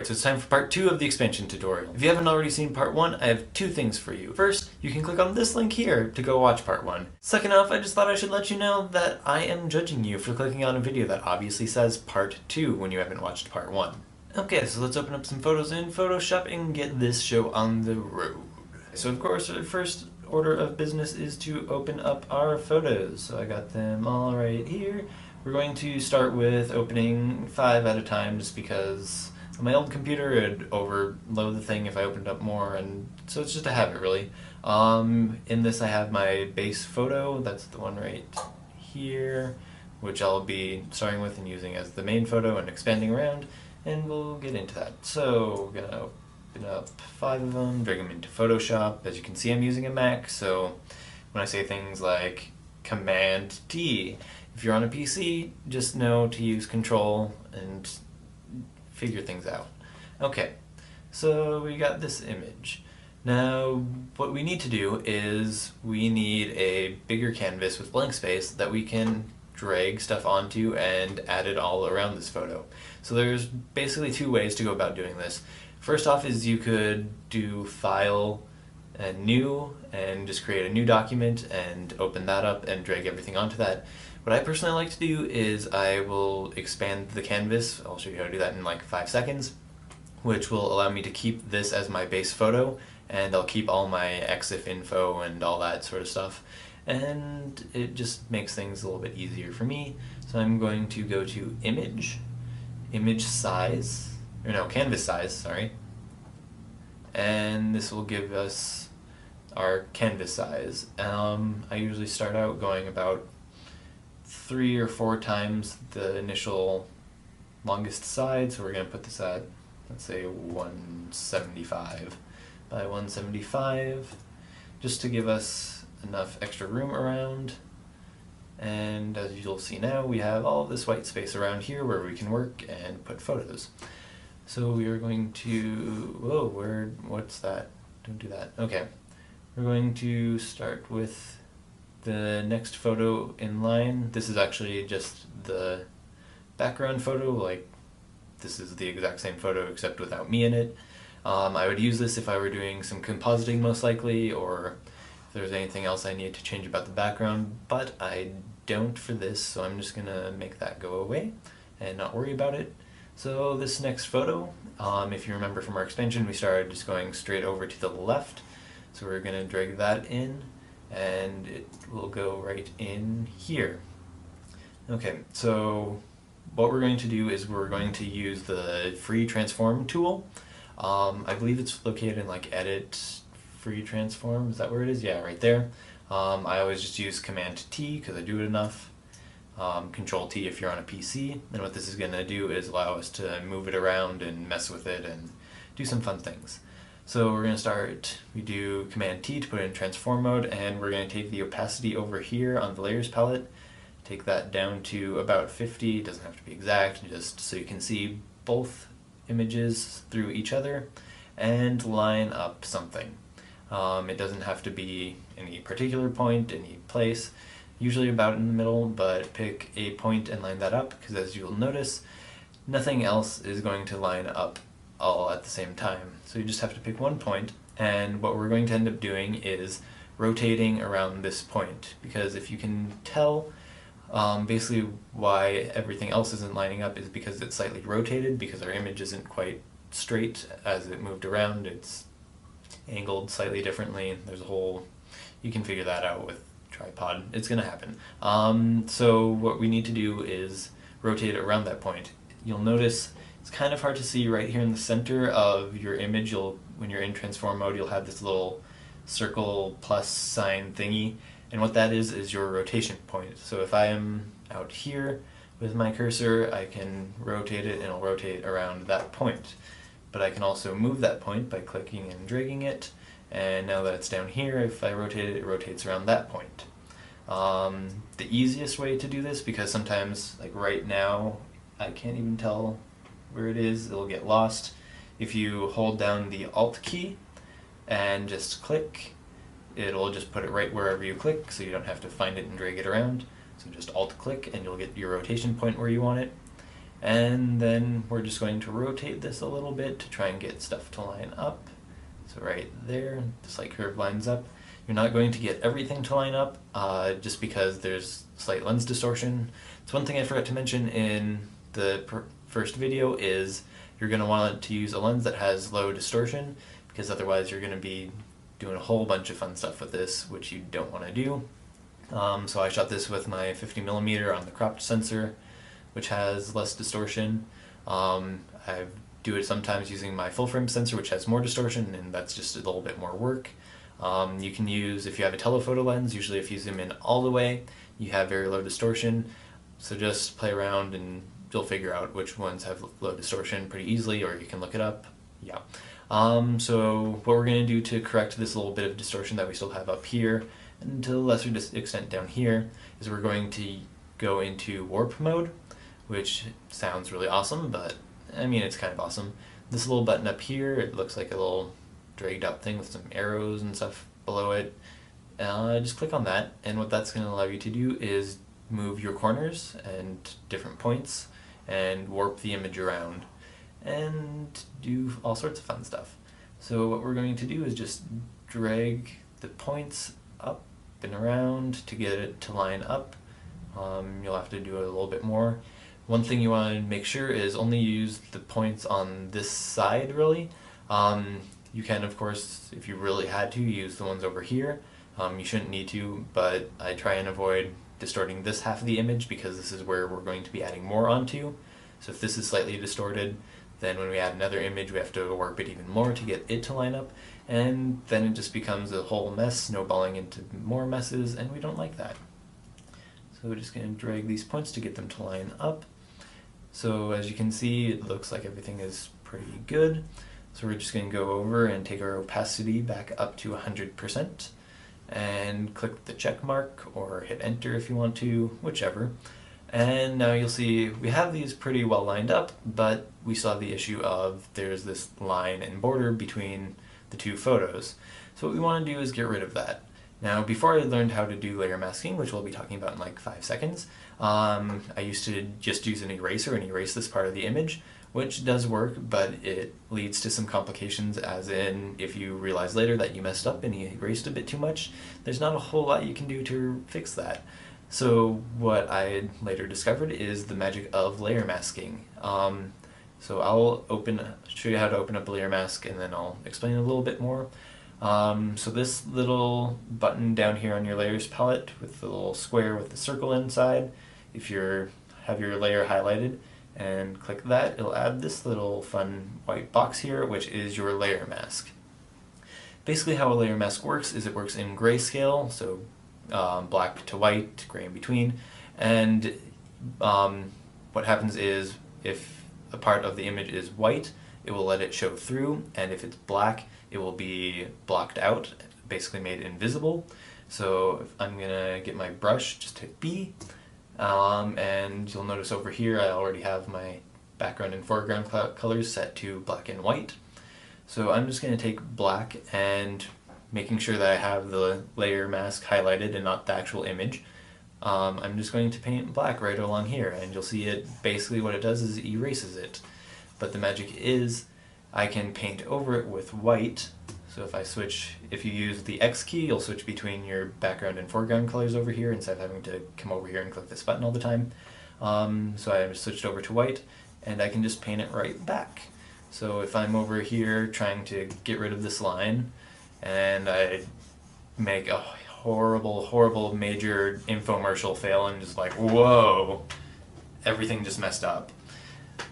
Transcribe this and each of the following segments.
Alright, so it's time for part 2 of the expansion tutorial. If you haven't already seen part 1, I have 2 things for you. First, you can click on this link here to go watch part 1. Second off, I just thought I should let you know that I am judging you for clicking on a video that obviously says part 2 when you haven't watched part 1. Okay, so let's open up some photos in Photoshop and get this show on the road. So of course, our first order of business is to open up our photos. So I got them all right here. We're going to start with opening 5 at a time just because on my old computer it'd overload the thing if I opened up more, and so it's just a habit really. In this I have my base photo, that's the one right here, which I'll be starting with and using as the main photo and expanding around, and we'll get into that. So we're gonna open up 5 of them, drag them into Photoshop. As you can see, I'm using a Mac, so when I say things like Command T, if you're on a PC, just know to use Control and figure things out. Okay, so we got this image. Now, what we need to do is we need a bigger canvas with blank space that we can drag stuff onto and add it all around this photo. So there's basically 2 ways to go about doing this. First off is you could do File and New and just create a new document and open that up and drag everything onto that. What I personally like to do is I will expand the canvas. I'll show you how to do that in like 5 seconds, which will allow me to keep this as my base photo, and I'll keep all my EXIF info and all that sort of stuff, and it just makes things a little bit easier for me. So I'm going to go to Image, Image Size, or no, Canvas Size, sorry, and this will give us our canvas size. I usually start out going about 3 or 4 times the initial longest side, so we're going to put this at, let's say, 175 by 175, just to give us enough extra room around. And as you'll see now, we have all this white space around here where we can work and put photos. So we are going to, whoa, what's that? Don't do that. Okay, we're going to start with the next photo in line. This is actually just the background photo, like this is the exact same photo except without me in it. I would use this if I were doing some compositing most likely, or if there's anything else I need to change about the background, but I don't for this, so I'm just gonna make that go away and not worry about it. So this next photo, if you remember from our expansion, we started just going straight over to the left, so we're gonna drag that in and it will go right in here. Okay, so what we're going to do is we're going to use the free transform tool. I believe it's located in like edit free transform, is that where it is? Yeah, right there. I always just use Command T because I do it enough. Control T if you're on a PC, and what this is going to do is allow us to move it around and mess with it and do some fun things. So we're going to start, we do Command T to put it in transform mode, and we're going to take the opacity over here on the layers palette, take that down to about 50, it doesn't have to be exact, just so you can see both images through each other, and line up something. It doesn't have to be any particular point, any place, usually about in the middle, but pick a point and line that up, because as you'll notice, nothing else is going to line up all at the same time. So you just have to pick one point, and what we're going to end up doing is rotating around this point, because if you can tell, basically why everything else isn't lining up is because it's slightly rotated, because our image isn't quite straight as it moved around, it's angled slightly differently. There's a whole, you can figure that out with tripod, it's gonna happen. So what we need to do is rotate it around that point. You'll notice it's kind of hard to see right here in the center of your image. When you're in transform mode, you'll have this little circle plus sign thingy, and what that is your rotation point. So if I am out here with my cursor, I can rotate it and it'll rotate around that point. But I can also move that point by clicking and dragging it, and now that it's down here, if I rotate it, it rotates around that point. The easiest way to do this, because sometimes, like right now, I can't even tell where it is, it'll get lost. If you hold down the Alt key and just click, it'll just put it right wherever you click, so you don't have to find it and drag it around. So just Alt click and you'll get your rotation point where you want it. And then we're just going to rotate this a little bit to try and get stuff to line up. So right there, the slight curve lines up. You're not going to get everything to line up just because there's slight lens distortion. So one thing I forgot to mention in the first video is you're going to want to use a lens that has low distortion, because otherwise you're going to be doing a whole bunch of fun stuff with this, which you don't want to do. So I shot this with my 50mm on the cropped sensor, which has less distortion. I do it sometimes using my full frame sensor, which has more distortion, and that's just a little bit more work. You can use, if you have a telephoto lens, usually if you zoom in all the way, you have very low distortion. So just play around and you'll figure out which ones have low distortion pretty easily, or you can look it up. Yeah. So what we're going to do to correct this little bit of distortion that we still have up here, and to a lesser extent down here, is we're going to go into warp mode, which sounds really awesome, but I mean, it's kind of awesome. This little button up here, it looks like a little dragged out thing with some arrows and stuff below it. Just click on that, and what that's going to allow you to do is move your corners and different points and warp the image around and do all sorts of fun stuff. So what we're going to do is just drag the points up and around to get it to line up. You'll have to do it a little bit more. One thing you want to make sure is only use the points on this side, really. You can, of course, if you really had to, use the ones over here. You shouldn't need to, but I try and avoid distorting this half of the image because this is where we're going to be adding more onto. So if this is slightly distorted, then when we add another image, we have to warp it even more to get it to line up, and then it just becomes a whole mess, snowballing into more messes, and we don't like that. So we're just going to drag these points to get them to line up. So as you can see, it looks like everything is pretty good. So we're just going to go over and take our opacity back up to 100% and click the check mark or hit enter if you want to, whichever. And now you'll see we have these pretty well lined up, but we saw the issue of there's this line and border between the two photos. So what we want to do is get rid of that. Now, before I learned how to do layer masking, which we'll be talking about in like 5 seconds, I used to just use an eraser and erase this part of the image, which does work, but it leads to some complications, as in if you realize later that you messed up and you erased a bit too much, there's not a whole lot you can do to fix that. So what I later discovered is the magic of layer masking. So I'll show you how to open up a layer mask, and then I'll explain a little bit more. So this little button down here on your layers palette with the little square with the circle inside, if you have your layer highlighted and click that, it'll add this little fun white box here, which is your layer mask. Basically how a layer mask works is it works in grayscale, so black to white, gray in between, and what happens is if a part of the image is white, it will let it show through, and if it's black, it will be blocked out, basically made invisible. So if I'm gonna get my brush, just hit B, and you'll notice over here I already have my background and foreground colors set to black and white. So I'm just gonna take black, and making sure that I have the layer mask highlighted and not the actual image, I'm just going to paint black right along here, and you'll see it, basically what it does is it erases it. But the magic is I can paint over it with white. So if you use the X key, you'll switch between your background and foreground colors over here instead of having to come over here and click this button all the time. So I switched over to white, and I can just paint it right back. So if I'm over here trying to get rid of this line, and I make a horrible, horrible major infomercial fail and just like, whoa, everything just messed up.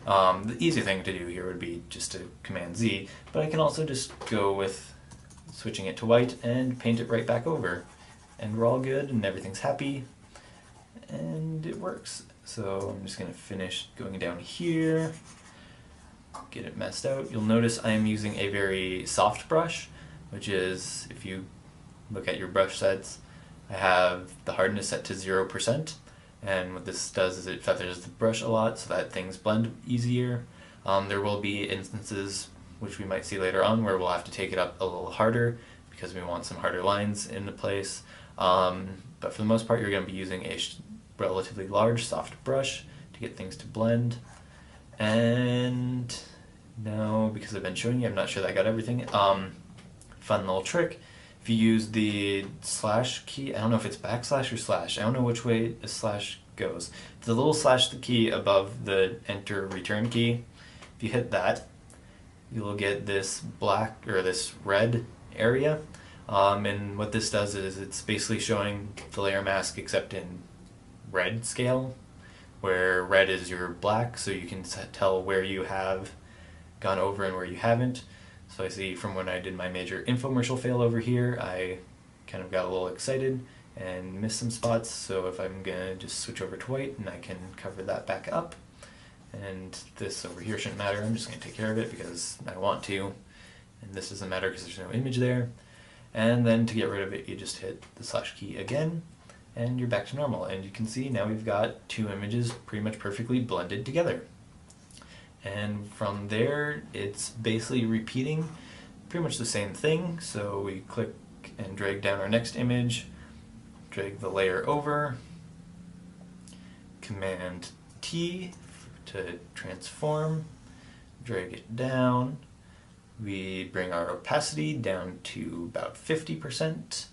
The easy thing to do here would be just to Command Z, but I can also just go with switching it to white and paint it right back over. And we're all good and everything's happy, and it works. So I'm just going to finish going down here, get it messed out. You'll notice I am using a very soft brush, which is, if you look at your brush sets, I have the hardness set to 0%. And what this does is it feathers the brush a lot so that things blend easier. There will be instances, which we might see later on, where we'll have to take it up a little harder because we want some harder lines into place. But for the most part, you're going to be using a relatively large, soft brush to get things to blend. And now, because I've been showing you, I'm not sure that I got everything. Fun little trick. If you use the slash key, I don't know if it's backslash or slash. I don't know which way the slash goes. The little slash the key above the enter return key. If you hit that, you'll get this black or this red area. And what this does is it's basically showing the layer mask except in red scale, where red is your black, so you can tell where you have gone over and where you haven't. So I see from when I did my major infomercial fail over here, I kind of got a little excited and missed some spots, so if I'm gonna just switch over to white and I can cover that back up. And this over here shouldn't matter, I'm just gonna take care of it because I want to. And this doesn't matter because there's no image there. And then to get rid of it, you just hit the slash key again, and you're back to normal. And you can see now we've got two images pretty much perfectly blended together. And from there, it's basically repeating pretty much the same thing. So we click and drag down our next image, drag the layer over, Command T to transform, drag it down. We bring our opacity down to about 50%.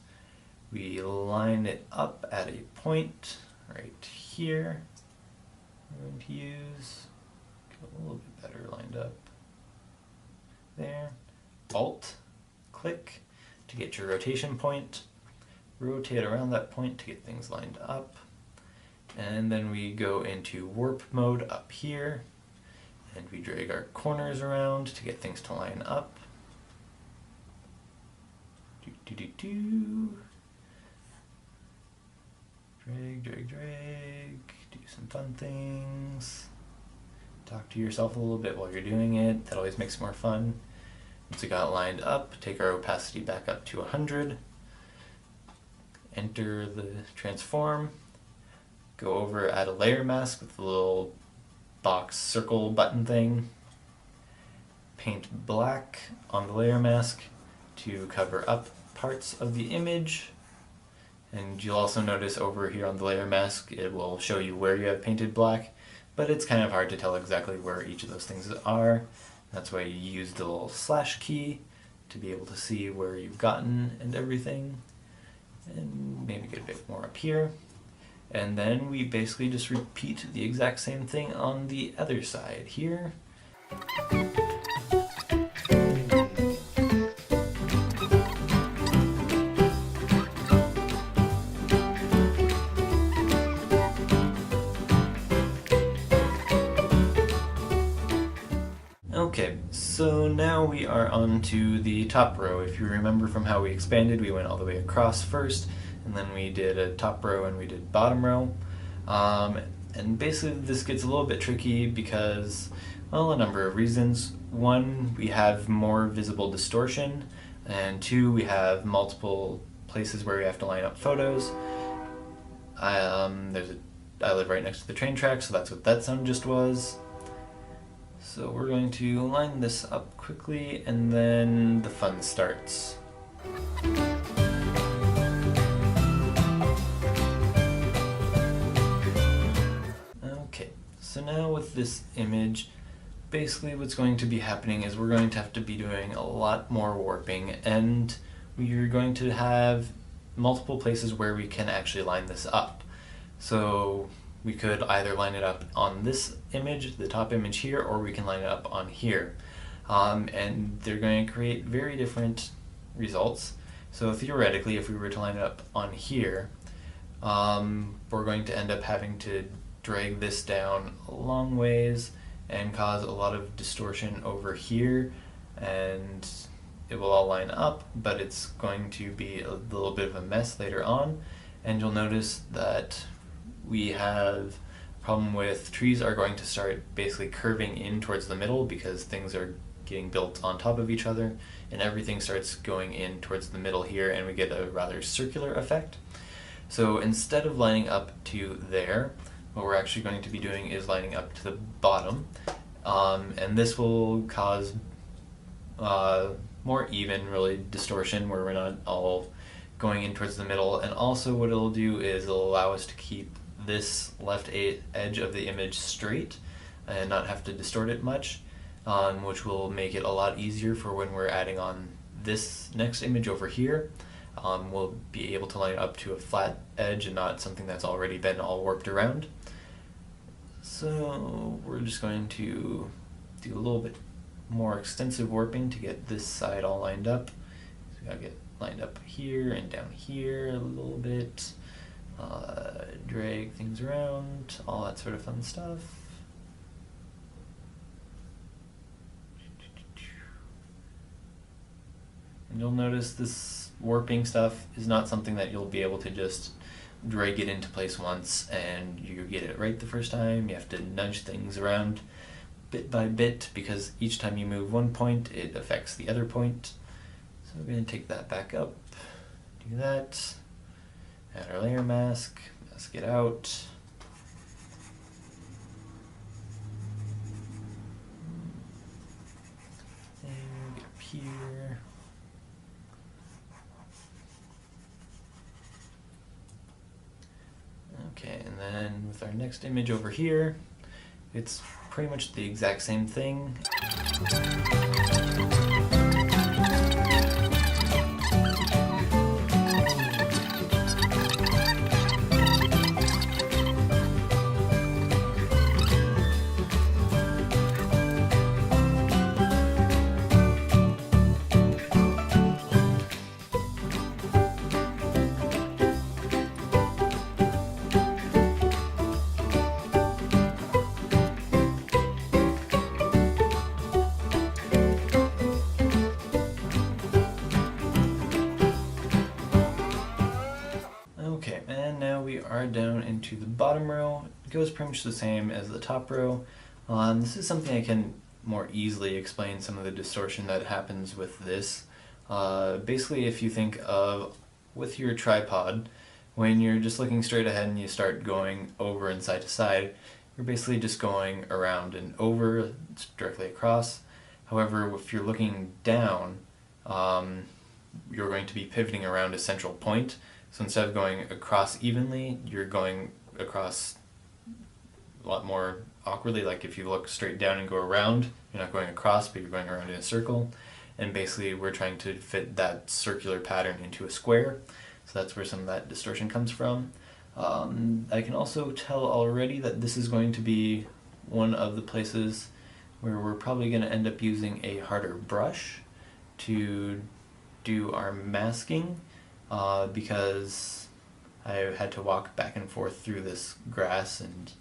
We line it up at a point right here. I'm going to use, get a little bit better lined up there. Alt, click to get your rotation point. Rotate around that point to get things lined up. And then we go into warp mode up here. And we drag our corners around to get things to line up. Drag, drag, drag. Do some fun things. Talk to yourself a little bit while you're doing it. That always makes it more fun. Once we got it lined up, take our opacity back up to 100. Enter the transform. Go over, add a layer mask with the little box circle button thing. Paint black on the layer mask to cover up parts of the image. And you'll also notice over here on the layer mask it will show you where you have painted black, but it's kind of hard to tell exactly where each of those things are. That's why you use the little slash key to be able to see where you've gotten and everything. And maybe get a bit more up here. And then we basically just repeat the exact same thing on the other side here. Okay, so now we are on to the top row. If you remember from how we expanded, we went all the way across first, and then we did a top row and we did bottom row. And basically this gets a little bit tricky because, well, a number of reasons. One, we have more visible distortion, and two, we have multiple places where we have to line up photos. I live right next to the train track, so that's what that sound just was. So we're going to line this up quickly, and then the fun starts. Okay, so now with this image, basically what's going to be happening is we're going to have to be doing a lot more warping, and we're going to have multiple places where we can actually line this up. So we could either line it up on this image, the top image here, or we can line it up on here. And they're going to create very different results. So theoretically, if we were to line it up on here, we're going to end up having to drag this down a long ways and cause a lot of distortion over here, and it will all line up, but it's going to be a little bit of a mess later on. And you'll notice that we have a problem with trees are going to start basically curving in towards the middle because things are getting built on top of each other, and everything starts going in towards the middle here, and we get a rather circular effect. So instead of lining up to there, what we're actually going to be doing is lining up to the bottom, and this will cause more even, really, distortion where we're not all going in towards the middle. And also what it'll do is it'll allow us to keep this left edge of the image straight, and not have to distort it much, which will make it a lot easier for when we're adding on this next image over here. We'll be able to line it up to a flat edge and not something that's already been all warped around. So we're just going to do a little bit more extensive warping to get this side all lined up. So we gotta get lined up here and down here a little bit, drag things around, all that sort of fun stuff. And you'll notice this warping stuff is not something that you'll be able to just drag it into place once and you get it right the first time. You have to nudge things around bit by bit because each time you move one point, it affects the other point. So we're going to take that back up, do that, add our layer mask, mask it out. And get up here. Okay, and then with our next image over here, it's pretty much the exact same thing. Okay, and now we are down into the bottom row. It goes pretty much the same as the top row. This is something I can more easily explain some of the distortion that happens with this. Basically, if you think of with your tripod, when you're just looking straight ahead and you start going over and side to side, you're basically just going around and over, directly across. However, if you're looking down, you're going to be pivoting around a central point. So instead of going across evenly, you're going across a lot more awkwardly. Like if you look straight down and go around, you're not going across, but you're going around in a circle. And basically we're trying to fit that circular pattern into a square. So that's where some of that distortion comes from. I can also tell already that this is going to be one of the places where we're probably going to end up using a harder brush to do our masking. Because I had to walk back and forth through this grass and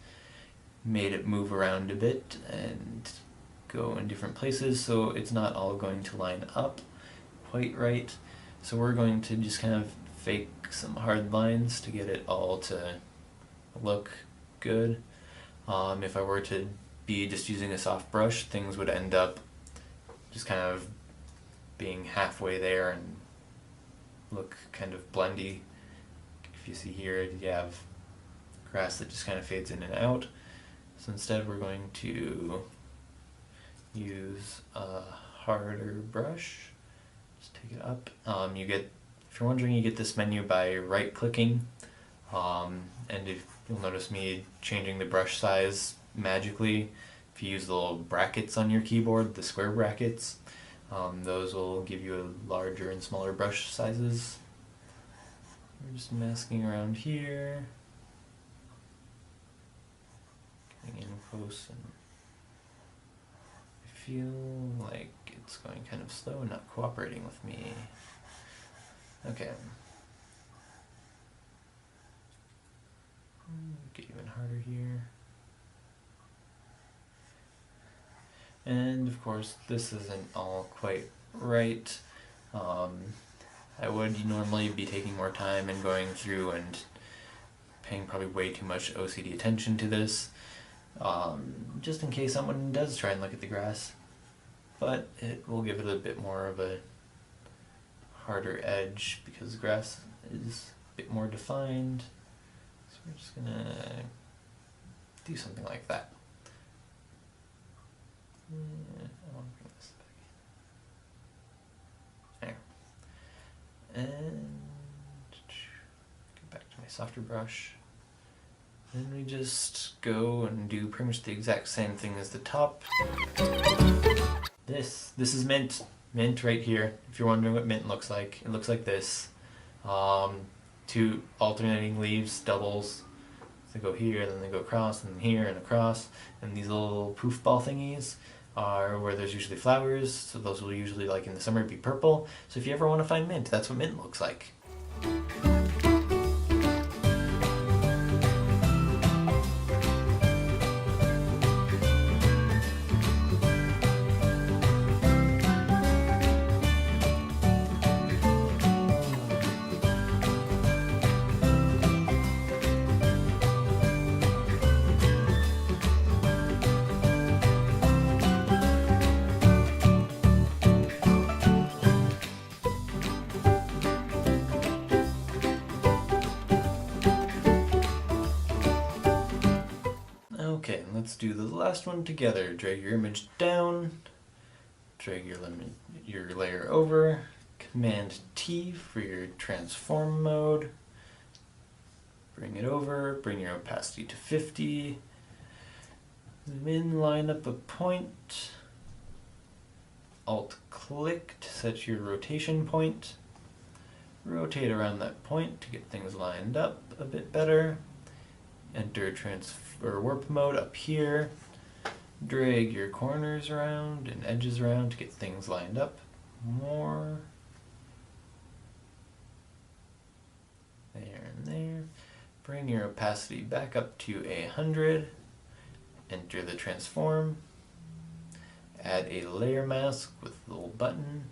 made it move around a bit and go in different places, so it's not all going to line up quite right. So we're going to just kind of fake some hard lines to get it all to look good. If I were to be just using a soft brush, things would end up just kind of being halfway there and look kind of blendy. If you see here, you have grass that just kind of fades in and out. So instead we're going to use a harder brush. Just take it up. You get, if you're wondering, you get this menu by right clicking, and if you'll notice me changing the brush size magically. If you use the little brackets on your keyboard, the square brackets, those will give you larger and smaller brush sizes. We're just masking around here, getting in close, and I feel like it's going kind of slow and not cooperating with me. Okay. Get even harder here. And of course, this isn't all quite right. I would normally be taking more time and going through and paying probably way too much OCD attention to this, just in case someone does try and look at the grass. But it will give it a bit more of a harder edge because the grass is a bit more defined. So we're just gonna do something like that. I want to bring this back. There. And get back to my softer brush. Then we just go and do pretty much the exact same thing as the top. This is mint. Mint right here. If you're wondering what mint looks like, it looks like this. Two alternating leaves, doubles. They go here, then they go across, and here and across. And these little poof ball thingies are where there's usually flowers, so those will usually, like in the summer, be purple. So if you ever want to find mint, that's what mint looks like. Okay, let's do the last one together. Drag your image down, drag your layer over, Command T for your transform mode, bring it over, bring your opacity to 50, zoom in, line up a point, Alt-click to set your rotation point, rotate around that point to get things lined up a bit better, enter warp mode up here, drag your corners around and edges around to get things lined up more. There and there. Bring your opacity back up to 100, enter the transform, add a layer mask with a little button.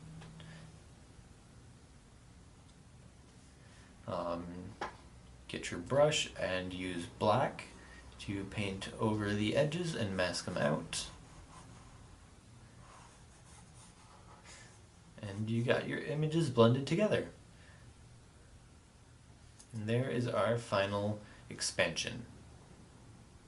Get your brush and use black to paint over the edges and mask them out. And you got your images blended together. And there is our final expansion.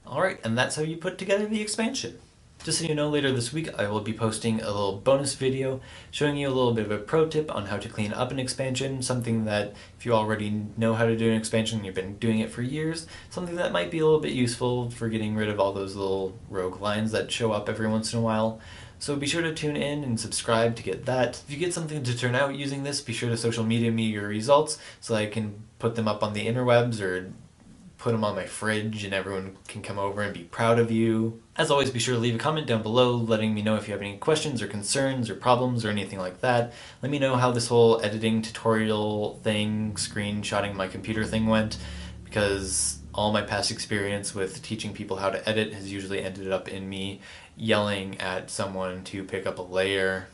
Alright, and that's how you put together the expansion. Just so you know, later this week I will be posting a little bonus video showing you a little bit of a pro tip on how to clean up an expansion, something that if you already know how to do an expansion and you've been doing it for years, something that might be a little bit useful for getting rid of all those little rogue lines that show up every once in a while. So be sure to tune in and subscribe to get that. If you get something to turn out using this, be sure to social media me your results so I can put them up on the interwebs or put them on my fridge and everyone can come over and be proud of you. As always, be sure to leave a comment down below letting me know if you have any questions or concerns or problems or anything like that. Let me know how this whole editing tutorial thing, screenshotting my computer thing went, because all my past experience with teaching people how to edit has usually ended up in me yelling at someone to pick up a layer.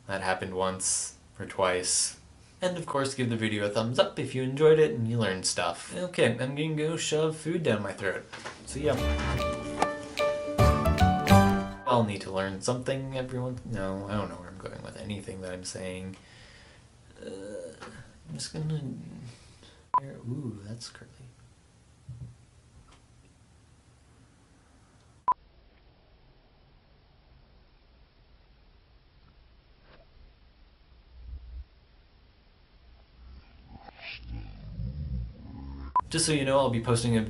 That happened once or twice. And of course, give the video a thumbs up if you enjoyed it and you learned stuff. Okay, I'm gonna go shove food down my throat. So yeah. I'll need to learn something, everyone. No, I don't know where I'm going with anything that I'm saying. I'm just gonna... Ooh, that's curly. Just so you know, I'll be posting a